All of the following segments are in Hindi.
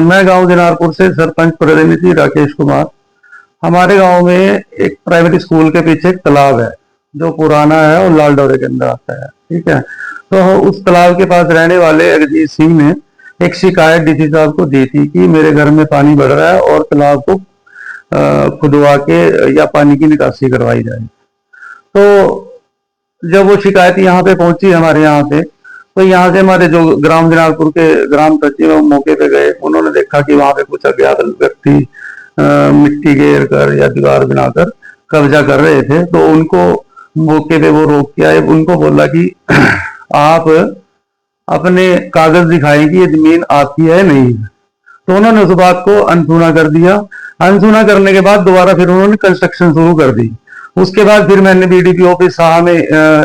मैं गांव दिनारपुर से सरपंच प्रतिनिधि राकेश कुमार। हमारे गांव में एक प्राइमरी स्कूल के पीछे एक तालाब है जो पुराना है और लाल डोरे के अंदर आता है। ठीक है, तो उस तालाब के पास रहने वाले अजय सिंह ने एक शिकायत डीसी साहब को दी थी कि मेरे घर में पानी बढ़ रहा है और तालाब को खुदवा के या पानी की निकासी करवाई जाए। तो जब वो शिकायत यहाँ पे पहुंची हमारे यहाँ पे, तो यहाँ से हमारे जो ग्राम दिनारपुर के ग्राम सचिव मौके पे गए। उन्होंने देखा कि वहां पे कुछ अज्ञात व्यक्ति मिट्टी घेर कर या दीवार बनाकर कब्जा कर रहे थे। तो उनको मौके पे वो रोक के आए, उनको बोला कि आप अपने कागज दिखाएं कि ये जमीन आपकी है नहीं है। तो उन्होंने उस बात को अनसुना कर दिया। अनसुना करने के बाद दोबारा फिर उन्होंने कंस्ट्रक्शन शुरू कर दी। उसके बाद फिर मैंने बीडीपी ऑफिस शाह में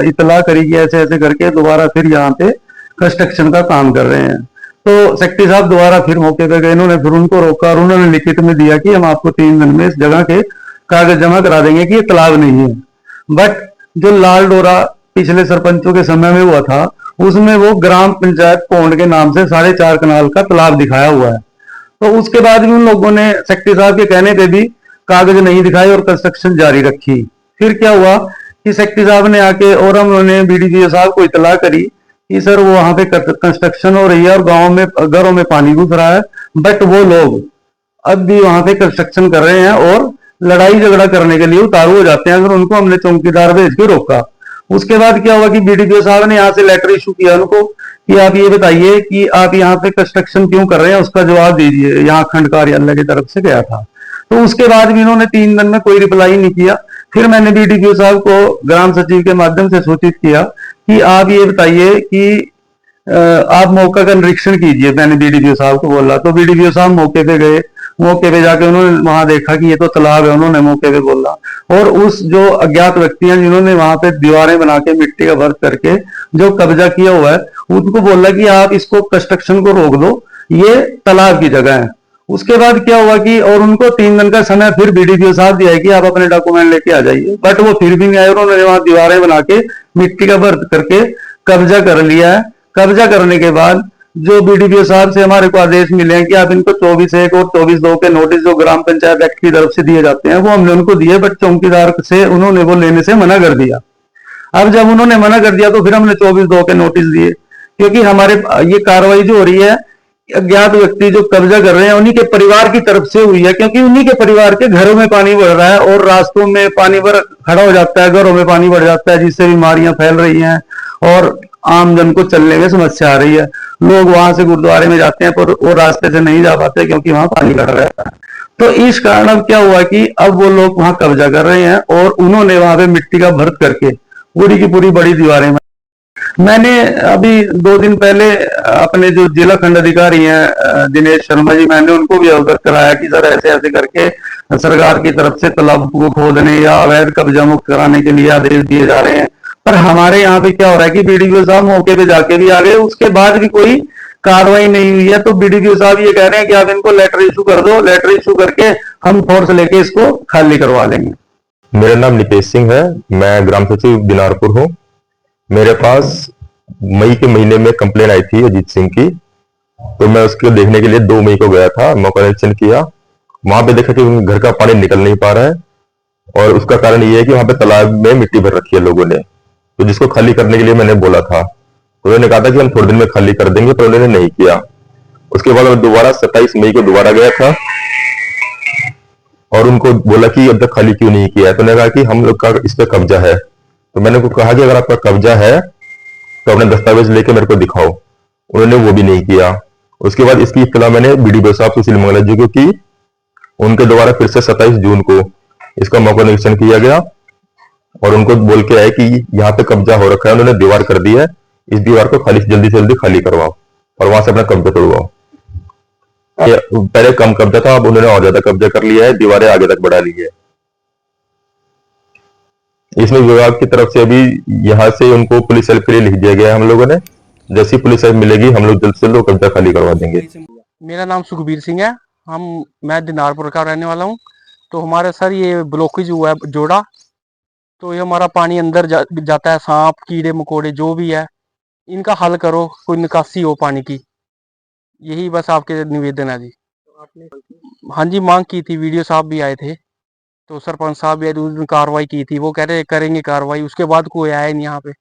इतला करी कि ऐसे ऐसे करके दोबारा फिर यहाँ पे कंस्ट्रक्शन का काम कर रहे हैं। तो सेक्रेटरी साहब दोबारा फिर मौके पे गए, इन्होंने फिर उनको रोका और उन्होंने लिखित में दिया कि हम आपको 3 दिन में इस जगह के कागज जमा करा देंगे कि ये तालाब नहीं है। बट जो लाल डोरा पिछले सरपंचों के समय में हुआ था, उसमें वो ग्राम पंचायत पौंड के नाम से 4.5 कनाल का तालाब दिखाया हुआ है। तो उसके बाद भी उन लोगों ने सेक्रेटरी साहब के कहने पे भी कागज नहीं दिखाए और कंस्ट्रक्शन जारी रखी। फिर क्या हुआ कि सेक्रेटरी साहब ने आके और हम उन्होंने बीडीपीओ साहब को इतला करी कि सर वो वहां पे कंस्ट्रक्शन हो रही है और गांव में घरों में पानी घुस रहा है, बट वो लोग अब भी वहां पे कंस्ट्रक्शन कर रहे हैं और लड़ाई झगड़ा करने के लिए उतारू हो जाते हैं। अगर उनको हमने चौकीदार भेज के रोका। उसके बाद क्या हुआ कि बीडीपीओ साहब ने यहाँ से लेटर इशू किया उनको कि आप ये बताइए कि आप यहाँ पे कंस्ट्रक्शन क्यों कर रहे हैं, उसका जवाब दीजिए। यहाँ खंड कार्यालय की तरफ से गया था। तो उसके बाद भी इन्होंने 3 दिन में कोई रिप्लाई नहीं किया। फिर मैंने बीडीपीओ साहब को ग्राम सचिव के माध्यम से सूचित किया कि आप ये बताइए कि आप मौका का निरीक्षण कीजिए। मैंने बीडीपीओ साहब को बोला, तो बीडीपीओ साहब मौके पे गए। मौके पे जाके उन्होंने वहां देखा कि ये तो तालाब है, उन्होंने मौके पे बोला। और उस जो अज्ञात व्यक्ति हैं जिन्होंने वहां पे दीवारें बना के मिट्टी का भर्त करके जो कब्जा किया हुआ है, उनको बोला कि आप इसको कंस्ट्रक्शन को रोक दो, ये तालाब की जगह है। उसके बाद क्या हुआ कि और उनको 3 दिन का समय फिर बीडीपीओ साहब दिया है कि आप अपने डॉक्यूमेंट लेके आ जाइए, बट वो फिर भी नहीं आए। उन्होंने वहां दीवारें बना के मिट्टी का भर्त करके कब्जा कर लिया है। कब्जा करने के बाद जो बीडीपीओ साहब से हमारे को आदेश मिले हैं कि आप इनको 24(1) और 24(2) के नोटिस जो ग्राम पंचायत एक्ट की तरफ से दिए जाते हैं वो हमने उनको दिए, बट चौकीदार से उन्होंने वो लेने से मना कर दिया। अब जब उन्होंने मना कर दिया तो फिर हमने 24(2) के नोटिस दिए, क्योंकि हमारे ये कार्रवाई जो हो रही है अज्ञात व्यक्ति जो कब्जा कर रहे हैं उन्हीं के परिवार की तरफ से हुई है, क्योंकि उन्हीं के परिवार के घरों में पानी बढ़ रहा है और रास्तों में पानी भर खड़ा हो जाता है, घरों में पानी बढ़ जाता है, जिससे बीमारियां फैल रही हैं और आम जन को चलने में समस्या आ रही है। लोग वहां से गुरुद्वारे में जाते हैं पर वो रास्ते से नहीं जा पाते क्योंकि वहां पानी खड़ा रहता है। तो इस कारण अब क्या हुआ कि अब वो लोग वहां कब्जा कर रहे हैं और उन्होंने वहां पे मिट्टी का भर्त करके पूरी की पूरी बड़ी दीवारें। मैंने अभी 2 दिन पहले अपने जो जिला खंड अधिकारी हैं दिनेश शर्मा जी, मैंने उनको भी अवगत कराया कि सर ऐसे ऐसे करके सरकार की तरफ से तालाब को खोदने या अवैध कब्जा मुक्त कराने के लिए आदेश दिए जा रहे हैं। पर हमारे यहाँ पे क्या हो रहा है कि बीडीपीओ साहब मौके पे जाके भी आ गए, उसके बाद भी कोई कार्रवाई नहीं हुई है। तो बीडीपीओ साहब ये कह रहे हैं कि आप इनको लेटर इशू कर दो, लेटर इशू करके हम फोर्स लेके इसको खाली करवा लेंगे। मेरा नाम नितेश सिंह है, मैं ग्राम सचिव दिनारपुर हूँ। मेरे पास मई के महीने में कंप्लेन आई थी अजीत सिंह की, तो मैं उसको देखने के लिए 2 मई को गया था, मौका निरीक्षण किया। वहां पे देखा कि घर का पानी निकल नहीं पा रहा है और उसका कारण ये है कि वहां पे तालाब में मिट्टी भर रखी है लोगों ने, तो जिसको खाली करने के लिए मैंने बोला था। तो उन्होंने कहा था कि हम थोड़े दिन में खाली कर देंगे, पर उन्होंने नहीं किया। उसके बाद मैं दोबारा 27 मई को दोबारा गया था और उनको बोला कि अब तक खाली क्यों नहीं किया है। तो उन्होंने कहा कि हम लोग का इस पे कब्जा है। तो मैंने उनको कहा कि अगर आपका कब्जा है तो अपने दस्तावेज लेके मेरे को दिखाओ। उन्होंने वो भी नहीं किया। उसके बाद इसकी इत्तला मैंने बीडीपीओ साहब सुशील मंगला जी को की। उनके द्वारा फिर से 27 जून को इसका मौका निरीक्षण किया गया और उनको बोल के आए कि यहाँ पे कब्जा हो रखा है, उन्होंने दीवार कर दी है, इस दीवार को खाली जल्दी से जल्दी खाली करवाओ और वहां से अपना कब्जा तोड़वाओ। पहले कम कब्जा था, अब उन्होंने और ज्यादा कब्जा कर लिया है, दीवारें आगे तक बढ़ा ली है। इसमें विभाग की तरफ से अभी यहाँ से उनको पुलिस हेल्प के लिए लिख दिया गया है हम लोगों ने। जैसी पुलिस हेल्प मिलेगी हम लोग जल्द से जल्द कब्जा खाली करवा देंगे। मेरा नाम सुखबीर सिंह है, मैं दिनारपुर का रहने वाला हूँ। तो हमारे सर ये ब्लॉकेज हुआ है जोड़ा, तो ये हमारा पानी अंदर जाता है, सांप कीड़े मकोड़े जो भी है इनका हल करो, कोई निकासी हो पानी की, यही बस आपके निवेदन है जी। आपने? हाँ जी, मांग की थी, वीडियो साहब भी आए थे, तो सरपंच साहब भी आए थे, उस दिन कार्रवाई की थी, वो कह रहे करेंगे कार्रवाई, उसके बाद कोई आया नहीं यहाँ पे।